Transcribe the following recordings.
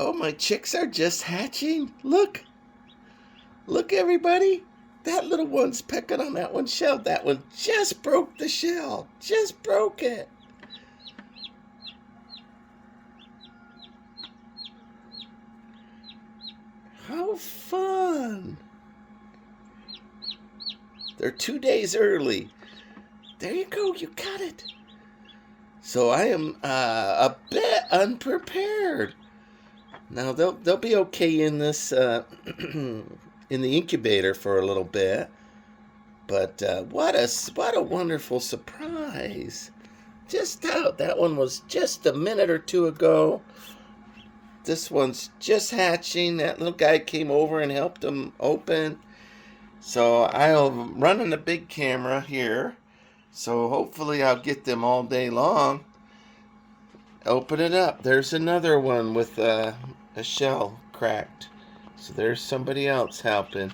Oh, my chicks are just hatching. Look. Look, everybody. That little one's pecking on that one's shell. That one just broke the shell. Just broke it. How fun. They're 2 days early. There you go. You got it. So I am a bit unprepared. Now they'll be okay in this in the incubator for a little bit, but what a wonderful surprise! Just out. That one was just a minute or two ago. This one's just hatching. That little guy came over and helped him open. So I'm running a big camera here. So hopefully I'll get them all day long. Open it up. There's another one with a shell cracked. So there's somebody else helping.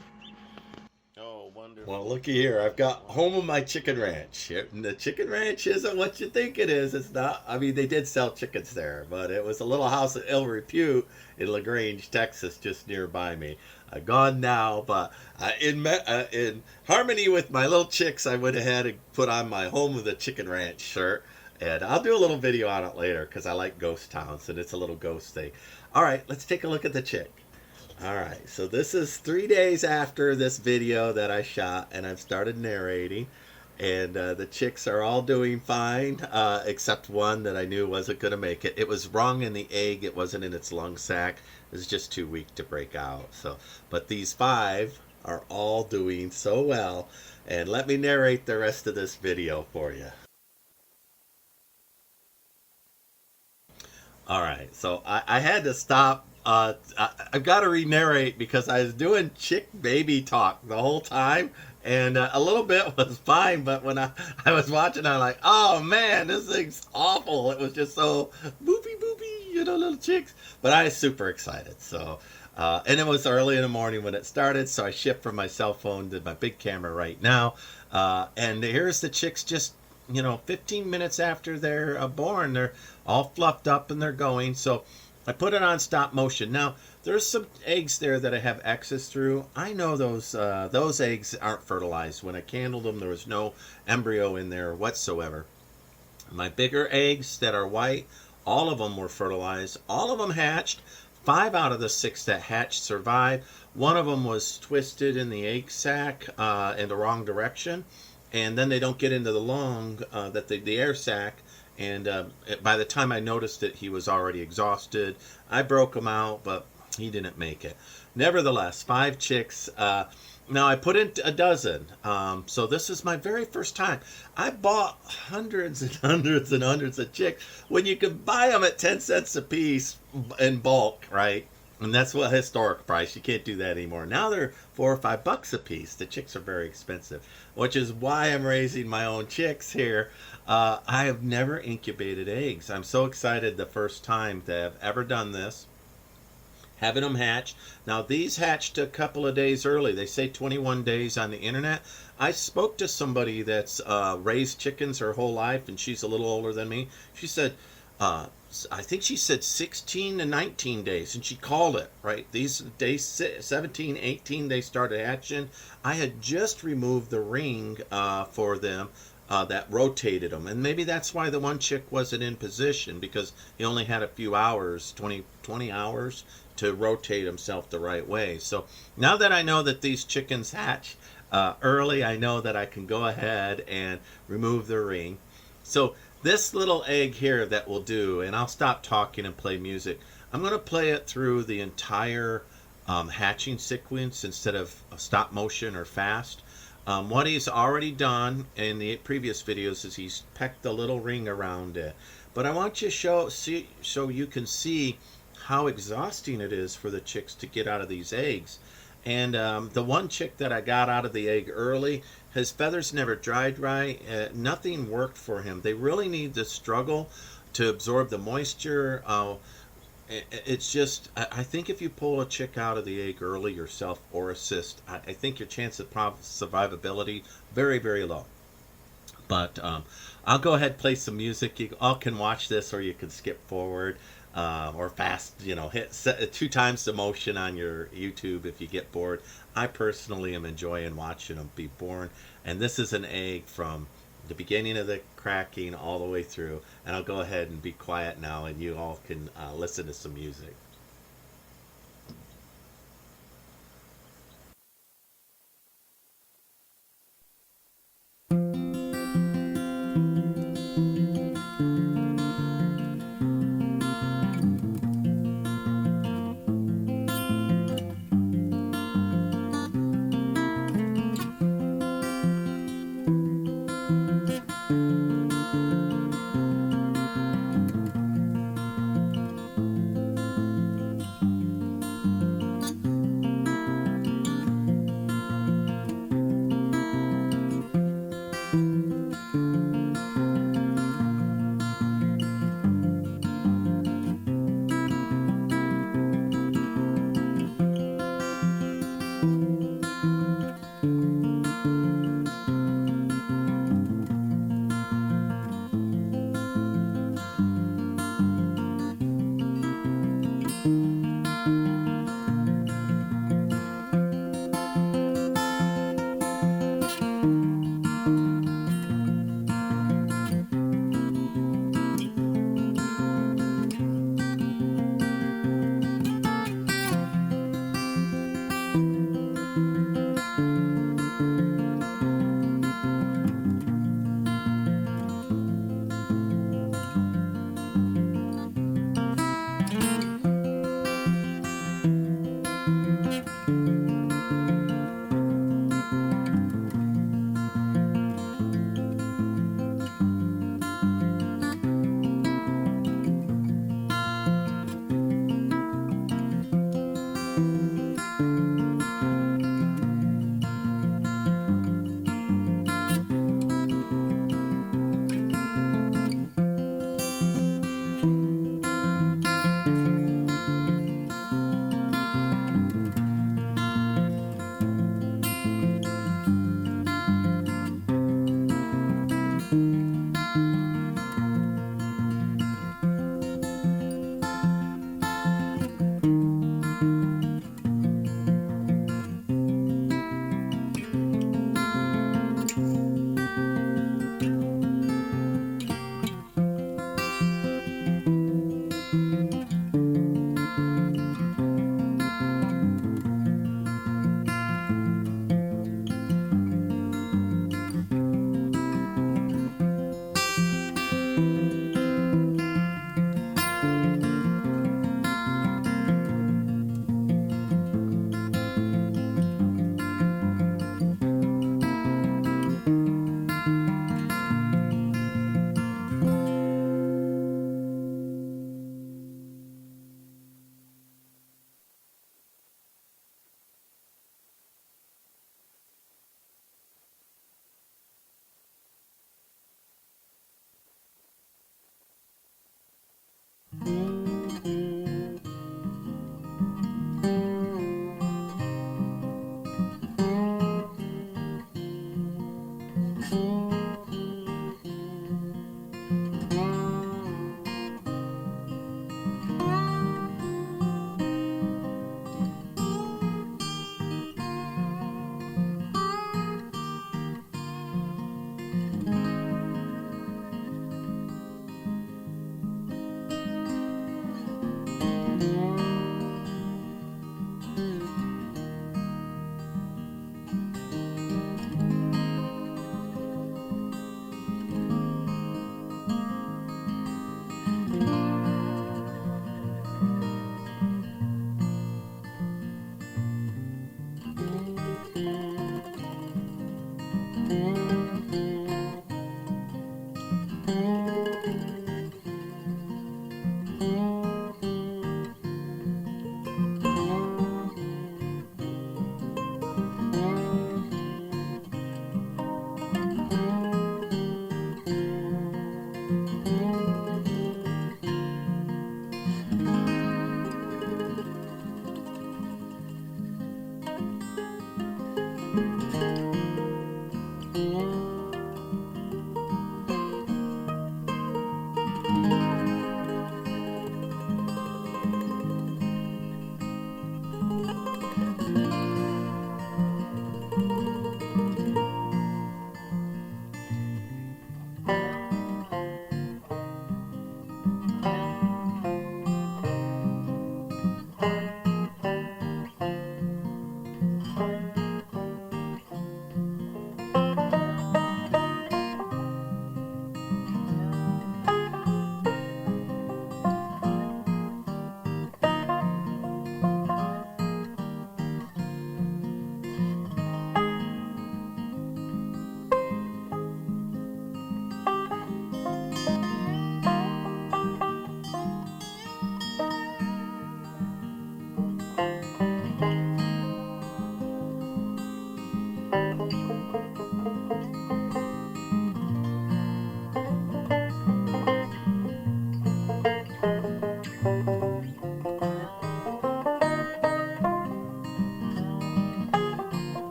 Oh, wonderful. Well, looky here. I've got home of my chicken ranch. And the chicken ranch isn't what you think it is. It's not. I mean, they did sell chickens there, but it was a little house of ill repute in LaGrange, Texas, just nearby me. Gone now, but in harmony with my little chicks, I went ahead and put on my home of the chicken ranch shirt. And I'll do a little video on it later because I like ghost towns and it's a little ghost thing. All right, let's take a look at the chick. All right, so this is 3 days after this video that I shot and I've started narrating. And the chicks are all doing fine, except one that I knew wasn't going to make it. It was wrong in the egg. It wasn't in its lung sac. It was just too weak to break out. So, but these 5 are all doing so well. And let me narrate the rest of this video for you. All right, so I had to stop. I've got to re-narrate because I was doing chick baby talk the whole time, and a little bit was fine, but when I was watching, I'm like, oh man, this thing's awful. It was just so boopy boopy, little chicks. But I was super excited. So, and it was early in the morning when it started, so I shipped from my cell phone to my big camera right now. And here's the chicks just 15 minutes after they're born. They're all fluffed up and they're going. So I put it on stop motion. Now, there's some eggs there that I have access through. I know those eggs aren't fertilized. When I candled them, there was no embryo in there whatsoever. My bigger eggs that are white, all of them were fertilized. All of them hatched. 5 out of the 6 that hatched survived. One of them was twisted in the egg sac in the wrong direction. And then they don't get into the lung, the air sac. And by the time I noticed it, he was already exhausted. I broke him out, but he didn't make it. Nevertheless, 5 chicks. Now, I put in a dozen. So this is my very first time. I bought hundreds and hundreds and hundreds of chicks when you could buy them at 10 cents a piece in bulk, right? And that's what historic price. You can't do that anymore. Now they're $4 or $5 a piece. The chicks are very expensive, which is why I'm raising my own chicks here. I have never incubated eggs. I'm so excited the first time to have ever done this. Having them hatch. Now these hatched a couple of days early. They say 21 days on the internet. I spoke to somebody that's raised chickens her whole life, and she's a little older than me. She said, I think she said 16 to 19 days, and she called it, right? These days, 17, 18, they started hatching. I had just removed the ring for them that rotated them, and maybe that's why the one chick wasn't in position, because he only had a few hours, 20 hours, to rotate himself the right way. So now that I know that these chickens hatch early, I know that I can go ahead and remove the ring. So this little egg here that will do, and I'll stop talking and play music. I'm going to play it through the entire hatching sequence instead of stop motion or fast. What he's already done in the previous videos is he's pecked a little ring around it. But I want you to so you can see how exhausting it is for the chicks to get out of these eggs. And the one chick that I got out of the egg early, his feathers never dried right. Nothing worked for him. They really need to struggle to absorb the moisture. It's just, I think if you pull a chick out of the egg early yourself or assist, I think your chance of survivability very, very low. But I'll go ahead and play some music. You all can watch this or you can skip forward. or fast, hit set, 2 times the motion on your YouTube if you get bored. I personally am enjoying watching them be born, and this is an egg from the beginning of the cracking all the way through. And I'll go ahead and be quiet now, and you all can listen to some music.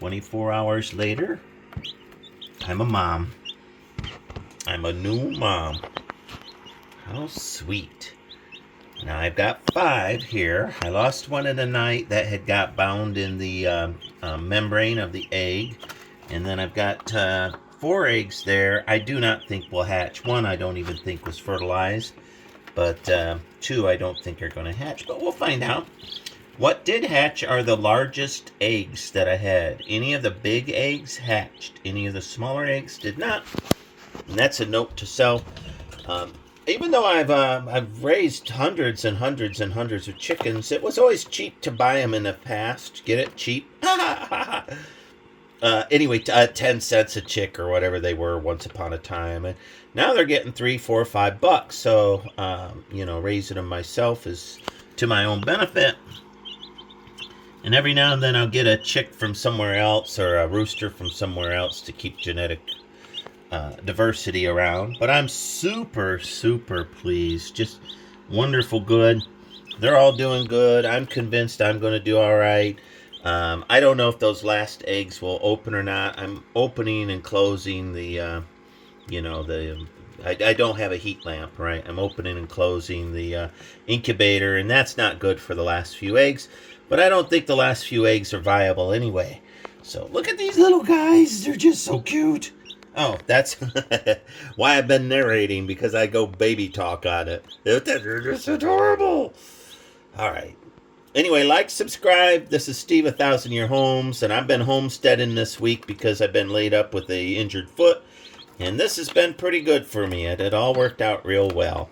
24 hours later, I'm a mom. I'm a new mom. How sweet. Now I've got 5 here. I lost one in the night that had got bound in the membrane of the egg. And then I've got 4 eggs there. I do not think will hatch. 1 I don't even think was fertilized. But 2 I don't think are going to hatch. But we'll find out. What did hatch are the largest eggs that I had. Any of the big eggs hatched. Any of the smaller eggs did not. And that's a note to self. Even though I've raised hundreds and hundreds and hundreds of chickens, it was always cheap to buy them in the past. Get it? Cheap? Anyway, 10 cents a chick or whatever they were once upon a time. And now they're getting $3, $4, $5. So, raising them myself is to my own benefit. And every now and then I'll get a chick from somewhere else or a rooster from somewhere else to keep genetic diversity around. But I'm super, super pleased. Just wonderful good. They're all doing good. I'm convinced I'm going to do all right. I don't know if those last eggs will open or not. I'm opening and closing the, I don't have a heat lamp, right? I'm opening and closing the incubator, and that's not good for the last few eggs. But I don't think the last few eggs are viable anyway. So look at these little guys. They're just so cute. Oh, that's why I've been narrating, because I go baby talk on it. They're just adorable. All right. Anyway, like, subscribe. This is Steve, 1,000 Year Homes, and I've been homesteading this week because I've been laid up with a injured foot. And this has been pretty good for me. It all worked out real well.